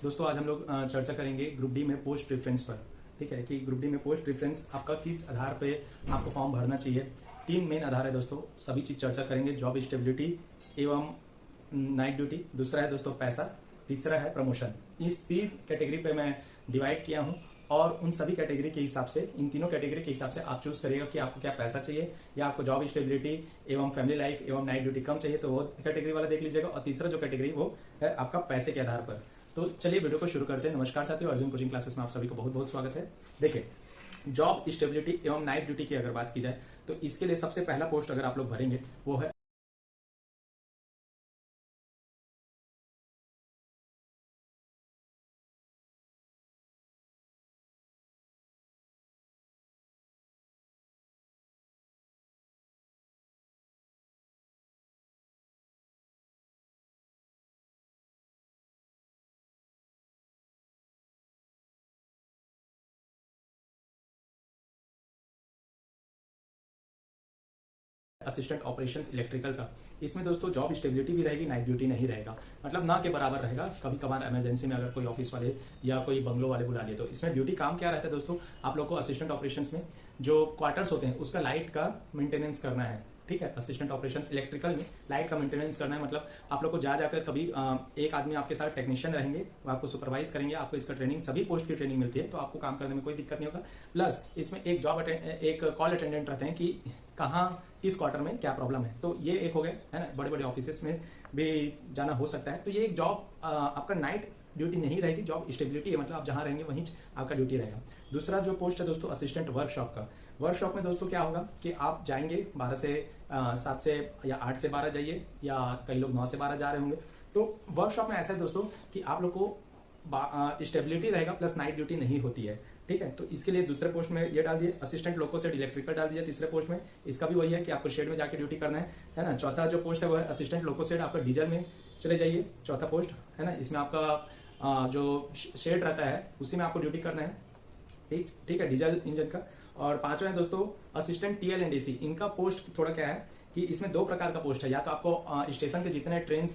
दोस्तों आज हम लोग चर्चा करेंगे ग्रुप डी में पोस्ट प्रेफरेंस पर। ठीक है कि ग्रुप डी में पोस्ट प्रेफरेंस आपका किस आधार पे आपको फॉर्म भरना चाहिए। 3 मेन आधार है दोस्तों, सभी चीज चर्चा करेंगे। जॉब स्टेबिलिटी एवं नाइट ड्यूटी, दूसरा है दोस्तों पैसा, तीसरा है प्रमोशन। इस 3 कैटेगरी पे मैं डिवाइड किया हूं और उन सभी कैटेगरी के हिसाब से, इन तीनों कैटेगरी के हिसाब से आप चूज करिएगा कि आपको क्या पैसा चाहिए या आपको जॉब स्टेबिलिटी एवं फैमिली लाइफ एवं नाइट ड्यूटी कम चाहिए, तो वो कैटेगरी वाला देख लीजिएगा। और तीसरा जो कैटेगरी वो है आपका पैसे के आधार पर। तो चलिए वीडियो को शुरू करते हैं। नमस्कार साथियों, अर्जुन कोचिंग क्लासेस में आप सभी को बहुत बहुत स्वागत है। देखिए, जॉब स्टेबिलिटी एवं नाइट ड्यूटी की अगर बात की जाए तो इसके लिए सबसे पहला पोस्ट अगर आप लोग भरेंगे वो है असिस्टेंट ऑपरेशंस इलेक्ट्रिकल का। इसमें दोस्तों जॉब स्टेबिलिटी भी रहेगी, नाइट ड्यूटी नहीं रहेगा, मतलब ना के बराबर रहेगा। कभी कभार इमरजेंसी में अगर कोई ऑफिस वाले या कोई बंगलो वाले बुला लिए तो इसमें ड्यूटी काम क्या रहता है दोस्तों, आप लोग को असिस्टेंट ऑपरेशंस में जो क्वार्टर्स होते हैं उसका लाइट का मेंटेनेंस करना है। ठीक है, असिस्टेंट ऑपरेशंस इलेक्ट्रिकल में लाइट का मेंटेनेंस करना है। मतलब आप लोग को जा जाकर कभी एक आदमी आपके साथ टेक्नीशियन रहेंगे, वो आपको सुपरवाइज करेंगे, आपको इसका ट्रेनिंग, सभी पोस्ट की ट्रेनिंग मिलती है, तो आपको काम करने में कोई दिक्कत नहीं होगा। प्लस इसमें एक कॉल अटेंडेंट रहते हैं कि कहाँ किस क्वार्टर में क्या प्रॉब्लम है, तो ये एक हो गए है ना। बड़े बड़े ऑफिस में भी जाना हो सकता है, तो ये एक जॉब आपका नाइट ड्यूटी नहीं रहेगी, जॉब स्टेबिलिटी है, मतलब आप जहां रहेंगे वहीं आपका ड्यूटी रहेगा। दूसरा जो पोस्ट है दोस्तों असिस्टेंट वर्कशॉप का। वर्कशॉप में दोस्तों क्या होगा कि आप जाएंगे 12 से 7 से या 8 से 12 जाइए, या कई लोग 9 से 12 जा रहे होंगे। तो वर्कशॉप में ऐसा है दोस्तों कि आप लोग को स्टेबिलिटी रहेगा प्लस नाइट ड्यूटी नहीं होती है। ठीक है, तो इसके लिए दूसरे पोस्ट में ये डाल दिए असिस्टेंट लोको शेड इलेक्ट्रिकल डाल दिया। तीसरे पोस्ट में इसका भी वही है कि आपको शेड में जाके ड्यूटी करना है ना। चौथा जो पोस्ट है वो है असिस्टेंट लोको शेड, आपका डीजल में चले जाइए, चौथा पोस्ट है ना। इसमें आपका जो शेड रहता है उसी में आपको ड्यूटी करना है। ठीक है, डीजल इंजन का। और पांचवा है दोस्तों असिस्टेंट टीएल एंड एसी। इनका पोस्ट थोड़ा क्या है कि इसमें 2 प्रकार का पोस्ट है। या तो आपको स्टेशन के जितने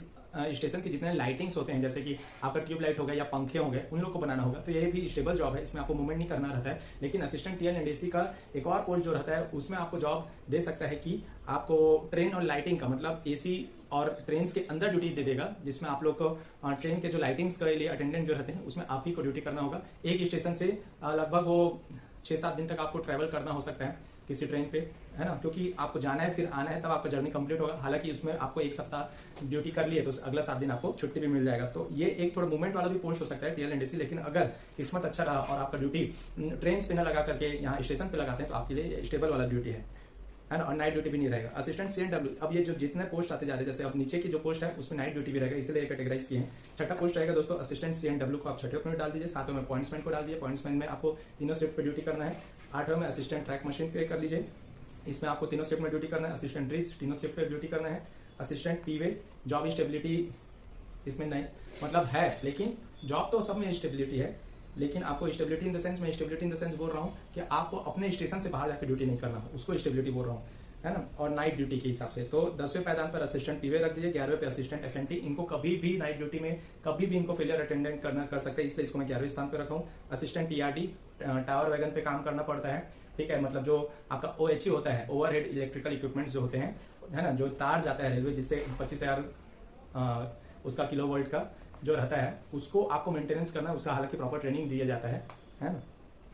स्टेशन के जितने लाइटिंग्स होते हैं, जैसे कि आपका ट्यूब लाइट हो गया या पंखे हो गए, उन लोग को बनाना होगा, तो ये भी स्टेबल जॉब है, इसमें आपको मूवमेंट नहीं करना रहता है। लेकिन असिस्टेंट टीएल एंड एसी का एक और पोस्ट जो रहता है उसमें आपको जॉब दे सकता है कि आपको ट्रेन और लाइटिंग का, मतलब एसी और ट्रेन के अंदर ड्यूटी दे देगा, जिसमें आप लोग को ट्रेन के जो लाइटिंग्स के लिए अटेंडेंट जो रहते हैं उसमें आप ही को ड्यूटी करना होगा। एक स्टेशन से लगभग वो 6-7 दिन तक आपको ट्रेवल करना हो सकता है किसी ट्रेन पे, है ना, क्योंकि आपको जाना है फिर आना है, तब आपका जर्नी कंप्लीट होगा। हालांकि उसमें आपको 1 सप्ताह ड्यूटी कर लिए तो अगला 7 दिन आपको छुट्टी भी मिल जाएगा। तो ये एक थोड़ा मूवमेंट वाला भी पोस्ट हो सकता है टीएल एंड एसी। लेकिन अगर किस्मत अच्छा रहा और आपका ड्यूटी ट्रेन पे न लगा करके यहाँ स्टेशन पे लगाते हैं तो आपके लिए स्टेबल वाला ड्यूटी है ना, और नाइट ड्यूटी भी नहीं रहेगा। असिस्टेंट सीएनडब्ल्यू, अब ये जो जितने पोस्ट आते जा रहे हैं, जैसे अब नीचे की जो पोस्ट है उसमें नाइट ड्यूटी भी रहेगा, इसलिए कैटेगराइज किए हैं। छठा पोस्ट रहेगा दोस्तों असिस्टेंट सीएनडब्ल्यू को आप छठे में डाल दीजिए। 7वें में पॉइंट्समैन को डाल दिए, पॉइंट्समैन में आपको तीनों शिफ्ट पे ड्यूटी करना है। 8वें में असिस्टेंट ट्रैक मशीन पे कर लीजिए, इसमें आपको तीनों शिफ्ट में ड्यूटी करना है। असिस्टेंट रीच तीनों शिफ्ट पे ड्यूटी करना है। असिस्टेंट पीवे, जॉब स्टेबिलिटी इसमें नहीं, मतलब है, लेकिन जॉब तो सब में स्टेबिलिटी है, लेकिन आपको स्टेबिलिटी इन द सेंस, मैं स्टेबिलिटी इन द सेंस बोल रहा हूँ कि आपको अपने स्टेशन से बाहर जाकर ड्यूटी नहीं करना हो, उसको स्टेबिलिटी बोल रहा हूँ, है ना। और नाइट ड्यूटी के हिसाब से तो 10वें पायदान पर असिस्टेंट पीवे रख दीजिए, 11वें पे असिस्टेंट एसएनटी। इनको कभी भी नाइट ड्यूटी में कभी भी इनको फेलियर अटेंडेंट कर सकते हैं, इसलिए इसको मैं 11वें स्थान पर रखा हूँ। असिस्टेंट टीआरडी, टावर वैगन पे काम करना पड़ता है। ठीक है, मतलब जो आपका ओएचई होता है, ओवरहेड इलेक्ट्रिकल इक्विपमेंट्स जो होते हैं, है ना, जो तार जाता है रेलवे, जिससे 25,000 उसका किलोवोल्ट का जो रहता है, उसको आपको मेंटेनेंस करना है, उसका हालांकि प्रॉपर ट्रेनिंग दिया जाता है ना।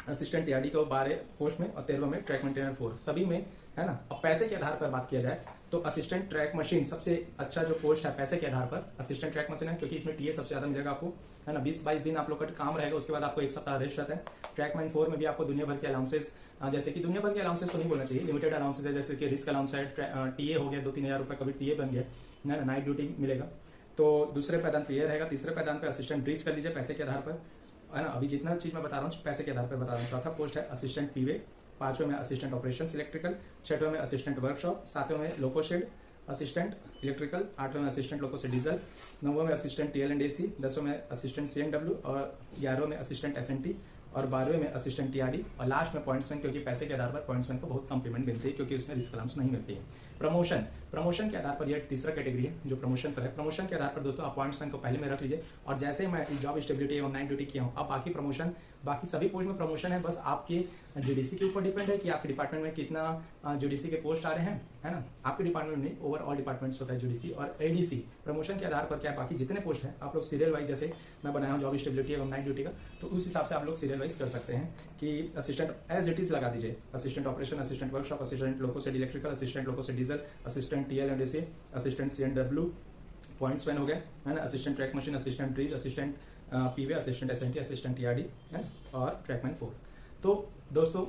असिस्टेंट टीआरडी को 12 पोस्ट में और 13वें में ट्रैक मेंटेनर 4, सभी में, है ना। अब पैसे के आधार पर बात किया जाए तो असिस्टेंट ट्रैक मशीन सबसे अच्छा जो पोस्ट है पैसे के आधार पर, असिस्टेंट ट्रैक मशीन है, क्योंकि इसमें टीए सबसे ज्यादा मिलेगा आपको, है ना। 20-22 दिन आप लोग का काम रहेगा, उसके बाद आपको 1 सप्ताह रेस्ट रहता है। ट्रैकमैन 4 में भी आपको दुनिया भर के अलाउंसेस, जैसे कि दुनिया भर के अलाउंसेस तो नहीं बोलना चाहिए, लिमिटेड अलाउंसेस है, जैसे कि रिस्क अलाउंस है, टीए हो गया 2-3 हजार रुपए, कभी टीए बन गया, है ना, नाइट ड्यूटी मिलेगा। तो दूसरे पैदान पे ये रहेगा। तीसरे पैदान पे असिस्टेंट ब्रीच कर लीजिए पैसे के आधार पर, है ना। अभी जितना चीज मैं बता रहा हूँ पैसे के आधार पर बता रहा हूँ। चौथा पोस्ट है असिस्टेंट पीवे, 5वें में असिस्टेंट ऑपरेशंस इलेक्ट्रिकल, 6वें में असिस्टेंट वर्कशॉप, 7वें में लोको शेड असिस्टेंट इलेक्ट्रिकल, 8वें में असिस्टेंट लोको शेड डीजल, 9वें में असिस्टेंट टीएल एंड एसी, 10वें में असिस्टेंट सीएनडब्ल्यू, और 11वें में असिस्टेंट एसएनटी, और 12वें में असिस्टेंट टीआरडी, और लास्ट में पॉइंट्समैन, क्योंकि पैसे के आधार पर पॉइंट्समैन को बहुत कम पेमेंट मिलती है, क्योंकि उसमें रिस्क अलाउंस नहीं मिलती है। प्रमोशन, प्रमोशन के आधार पर यह तीसरा कैटेगरी है जो प्रमोशन पर है। प्रमोशन के आधार पर दोस्तों अपॉइंटमेंट को पहले में रख लीजिए, और जैसे मैं जॉब स्टेबिलिटी और नाइट ड्यूटी किया हूँ, अब बाकी प्रमोशन, बाकी सभी पोस्ट में प्रमोशन है, बस आपके जीडीसी के ऊपर डिपेंड है कि आपके डिपार्टमेंट में कितना जीडीसी के पोस्ट आ रहे हैं, है ना। आपके डिपार्टमेंट में ओवरऑल डिपार्टमेंट्स होता है जीडीसी और एडीसी। प्रमोशन के आधार पर क्या बाकी जितने पोस्ट हैं आप लोग सीरियल वाइज, जैसे मैं बनाया हूँ जॉब स्टेबिलिटी और नाइट ड्यूटी का, तो उस हिसाब से आप लोग सीरियल वाइज कर सकते हैं कि असिस्टेंट एज इट इज लगा दीजिए, assistant operation, assistant workshop, assistant loco से इलेक्ट्रिकल, असिस्टेंट लोको से diesel, assistant TL and AC, assistant CNW points वैन हो गए, है ना, असिस्टेंट ट्रैक मशीन, असिस्टेंट ट्रीज, assistant P way, assistant SNT, assistant TRD है, और ट्रैकमैन 4। तो दोस्तों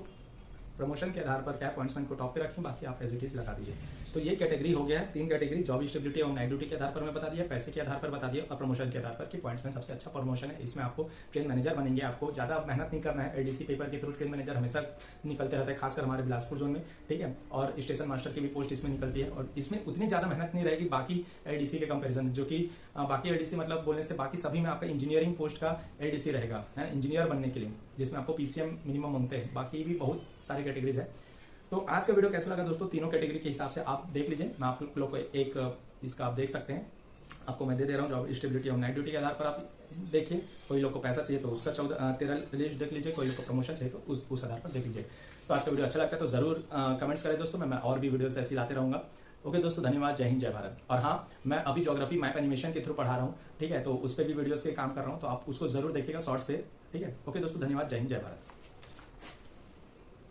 प्रमोशन के आधार पर क्या पॉइंट्समैन को टॉप पे रखें, बाकी आप एज इट इज लगा दीजिए। तो ये कैटेगरी हो गया है, 3 कैटेगरी, जॉब स्टेबिलिटी और नाइट ड्यूटी के आधार पर मैं बता दिया, पैसे के आधार पर बता दिया, और प्रमोशन के आधार पर कि पॉइंट्समैन सबसे अच्छा प्रमोशन है। इसमें आपको ट्रेन मैनेजर बनेंगे, आपको ज्यादा मेहनत नहीं करना है। एडीसी पेपर के थ्रू ट्रेन मैनेजर हमेशा निकलते रहता है, खासकर हमारे बिलासपुर जोन में, ठीक है, और स्टेशन मास्टर की भी पोस्ट इसमें निकलती है, और इसमें उतनी ज्यादा मेहनत नहीं रहेगी बाकी एडीसी के कंपेरिजन, जो कि बाकी एडीसी मतलब बोलने से बाकी सभी में आपका इंजीनियरिंग पोस्ट का एडीसी रहेगा, है इंजीनियर बनने के लिए, जिसमें आपको PCM मिनिमम मांगते हैं, बाकी भी बहुत सारी कैटेगरीज है। तो आज का वीडियो कैसा लगा दोस्तों, तीनों कैटेगरी के हिसाब से आप देख लीजिए, मैं आप लोग को एक इसका आप देख सकते हैं, आपको मैं दे रहा हूँ जॉब स्टेबिलिटी और नाइट ड्यूटी के आधार पर आप देखिए। कोई लोग को पैसा चाहिए तो उसका 13 लिस्ट देख लीजिए, कोई लोग को प्रमोशन चाहिए तो उस आधार पर देख लीजिए। तो आज का वीडियो अच्छा लगता है तो जरूर कमेंट्स करें दोस्तों, मैं और भी वीडियोस ऐसी लाते रहूंगा। ओके दोस्तों, धन्यवाद, जय हिंद, जय भारत। और हाँ, मैं अभी ज्योग्राफी मैप एनिमेशन के थ्रू पढ़ा रहा हूँ, ठीक है, तो उस पर भी वीडियोस के काम कर रहा हूँ, तो आप उसको जरूर देखिएगा शॉर्ट्स पे, ठीक है। ओके दोस्तों, धन्यवाद, जय हिंद, जय भारत।